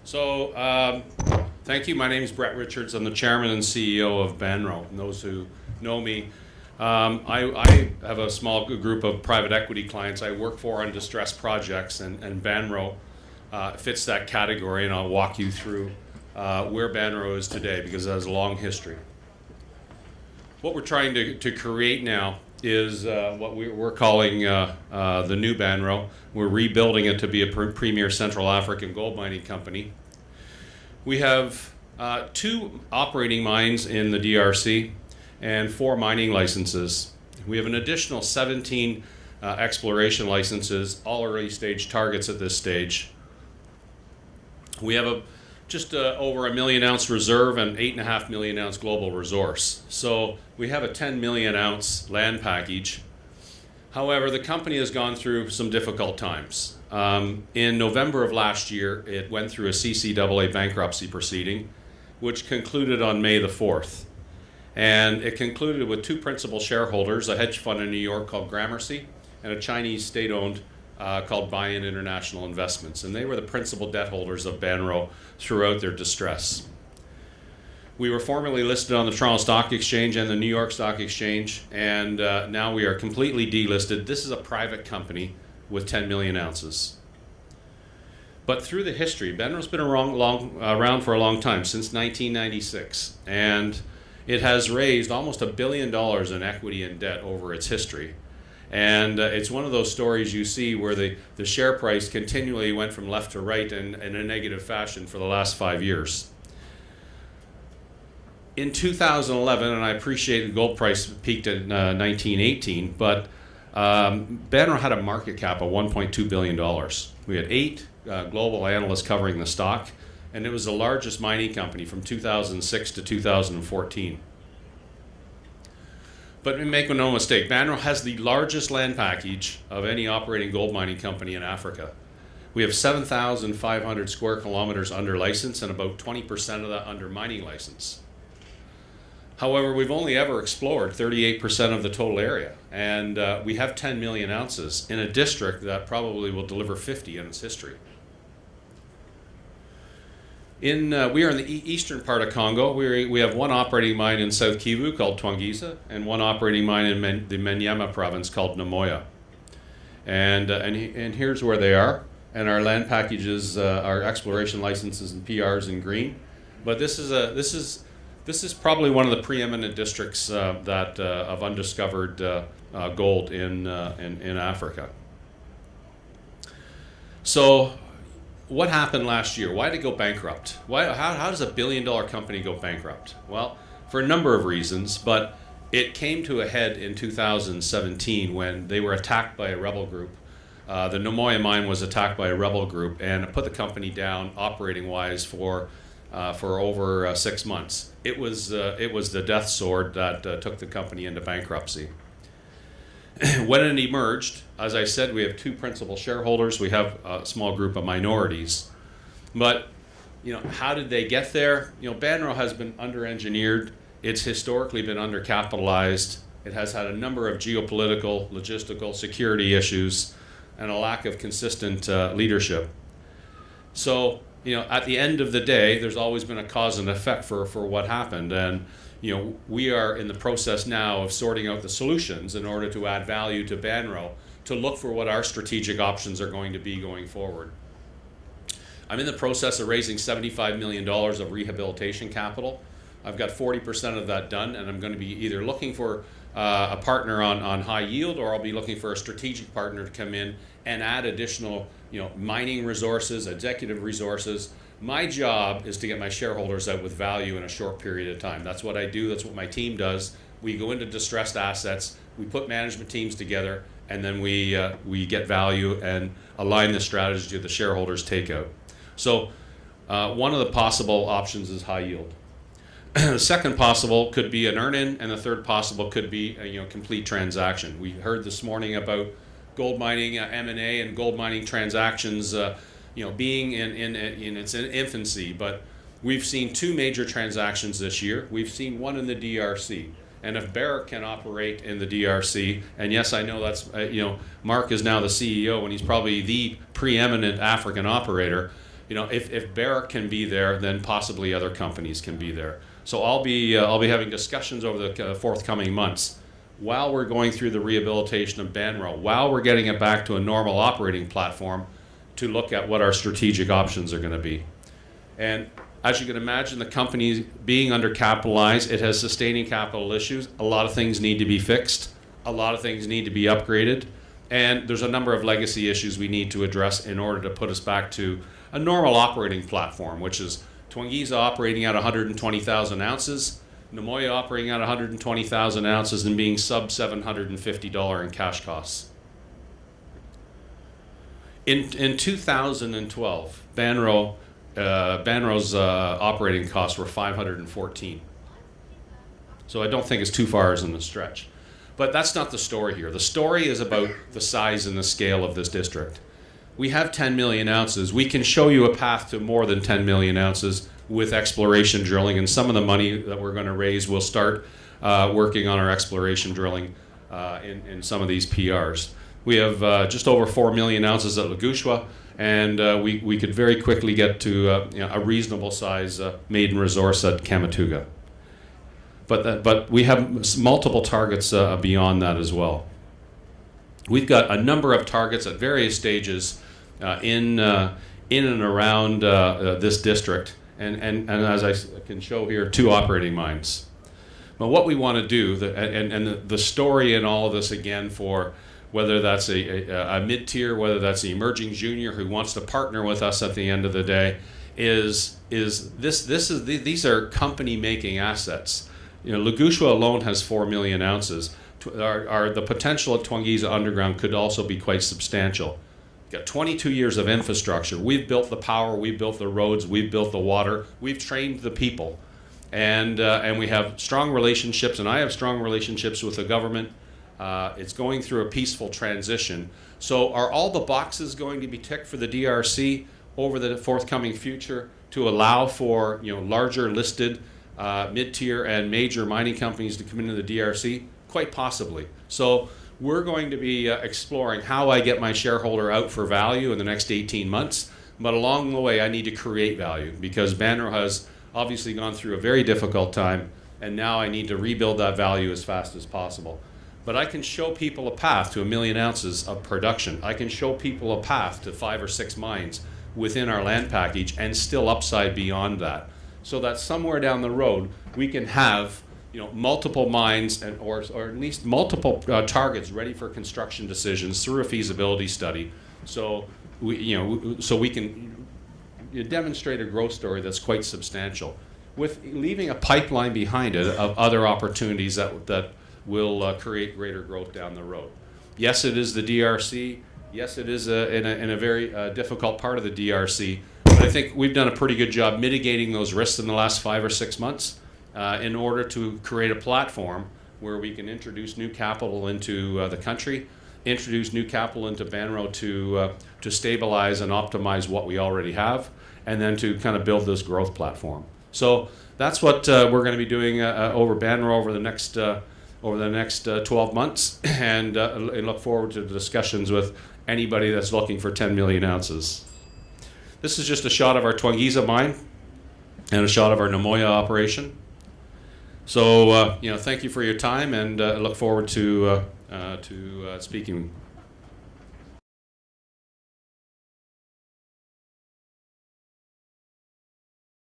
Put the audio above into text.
Thank you. My name is Brett Richards. I'm the chairman and CEO of Banro. And those who know me, I have a small group of private equity clients I work for on distressed projects, and Banro fits that category, and I'll walk you through where Banro is today because it has a long history. What we're trying to create now is what we're calling the new Banro. We're rebuilding it to be a premier Central African gold mining company. We have 2 operating mines in the DRC and 4 mining licenses. We have an additional 17 exploration licenses, all early stage targets at this stage. We have just over a 1 million ounce reserve and 8.5 million ounce global resource. So we have a 10 million ounce land package. However, the company has gone through some difficult times. In November of last year, it went through a CCAA bankruptcy proceeding, which concluded on May the 4th. And it concluded with 2 principal shareholders, a hedge fund in New York called Gramercy and a Chinese state-owned called Buy-in International Investments. And they were the principal debt holders of Banro throughout their distress. We were formerly listed on the Toronto Stock Exchange and the New York Stock Exchange, and now we are completely delisted. This is a private company with 10 million ounces. But through the history, Banro's been around for a long time, since 1996, and it has raised almost $1 billion in equity and debt over its history. And it's one of those stories you see where the share price continually went from left to right in a negative fashion for the last 5 years. In 2011, and I appreciate the gold price peaked at 1918, but Banro had a market cap of $1.2 billion. We had 8 global analysts covering the stock, and it was the largest mining company from 2006 to 2014. But make no mistake, Banro has the largest land package of any operating gold mining company in Africa. We have 7,500 square kilometers under license and about 20% of that under mining license. However, we've only ever explored 38% of the total area, and we have 10 million ounces in a district that probably will deliver 50 in its history. We are in the eastern part of Congo. We have 1 operating mine in South Kivu called Twangiza and 1 operating mine in the Maniema province called Namoya. And here's where they are. And our land packages, our exploration licenses and PRs in green. But this is probably one of the preeminent districts of undiscovered gold in Africa. So, what happened last year? Why did it go bankrupt? How does a $1 billion company go bankrupt? Well, for a number of reasons, but it came to a head in 2017 when they were attacked by a rebel group. The Namoya mine was attacked by a rebel group, and it put the company down operating-wise for over 6 months. It was the death sword that took the company into bankruptcy. When it emerged, as I said, we have 2 principal shareholders. We have a small group of minorities. But how did they get there? Banro has been under-engineered. It's historically been undercapitalized. It has had a number of geopolitical, logistical, security issues, and a lack of consistent leadership. So, at the end of the day, there's always been a cause and effect for what happened. And, we are in the process now of sorting out the solutions in order to add value to Banro to look for what our strategic options are going to be going forward. I'm in the process of raising $75 million of rehabilitation capital. I've got 40% of that done, and I'm going to be either looking for a partner on high yield, or I'll be looking for a strategic partner to come in and add additional mining resources, executive resources. My job is to get my shareholders out with value in a short period of time. That's what I do. That's what my team does. We go into distressed assets, we put management teams together, and then we get value and align the strategy to the shareholders' takeout. So one of the possible options is high yield. The second possible could be an earn-in, and the third possible could be a complete transaction. We heard this morning about gold mining M&A and gold mining transactions being in its infancy, but we've seen 2 major transactions this year. We've seen one in the DRC, and if Barrick can operate in the DRC, and yes, I know that's Mark is now the CEO, and he's probably the preeminent African operator. if Barrick can be there, then possibly other companies can be there. So I'll be having discussions over the forthcoming months while we're going through the rehabilitation of Banro, while we're getting it back to a normal operating platform, to look at what our strategic options are going to be. And as you can imagine, the company being undercapitalized, it has sustaining capital issues. A lot of things need to be fixed. A lot of things need to be upgraded. And there's a number of legacy issues we need to address in order to put us back to a normal operating platform, which is Twangisa operating at 120,000 ounces, Namoya operating at 120,000 ounces and being sub $750 in cash costs. In 2012, Banro's operating costs were 514. So I don't think it's too far as in the stretch. But that's not the story here. The story is about the size and the scale of this district. We have 10 million ounces. We can show you a path to more than 10 million ounces with exploration drilling, and some of the money that we're going to raise will start working on our exploration drilling in some of these PRs. We have just over 4 million ounces at Lagushwa, and we could very quickly get to a reasonable size maiden resource at Kamatuga. But we have multiple targets beyond that as well. We've got a number of targets at various stages in and around this district, and as I can show here, 2 operating mines. But what we want to do, and the story in all of this, again, for whether that's a mid-tier, whether that's the emerging junior who wants to partner with us at the end of the day, is these are company-making assets. Lagushwa alone has 4 million ounces. The potential at Twangisa Underground could also be quite substantial. We've got 22 years of infrastructure. We've built the power, we've built the roads, we've built the water, we've trained the people, and we have strong relationships, and I have strong relationships with the government. It's going through a peaceful transition. So are all the boxes going to be ticked for the DRC over the forthcoming future to allow for larger listed mid-tier and major mining companies to come into the DRC? Quite possibly. So we're going to be exploring how I get my shareholder out for value in the next 18 months. But along the way, I need to create value, because Banro has obviously gone through a very difficult time, and now I need to rebuild that value as fast as possible. But I can show people a path to 1 million ounces of production. I can show people a path to 5 or 6 mines within our land package, and still upside beyond that, so that somewhere down the road we can have multiple mines or at least multiple targets ready for construction decisions through a feasibility study. So we can demonstrate a growth story that's quite substantial, with leaving a pipeline behind it of other opportunities that will create greater growth down the road. Yes, it is the DRC. Yes, it is in a very difficult part of the DRC. But I think we've done a pretty good job mitigating those risks in the last 5 or 6 months in order to create a platform where we can introduce new capital into the country, introduce new capital into Banro to stabilize and optimize what we already have, and then to kind of build this growth platform. So that's what we're going to be doing over Banro over the next 12 months, and I look forward to the discussions with anybody that's looking for 10 million ounces. This is just a shot of our Twangisa mine and a shot of our Namoya operation. So, thank you for your time, and I look forward to speaking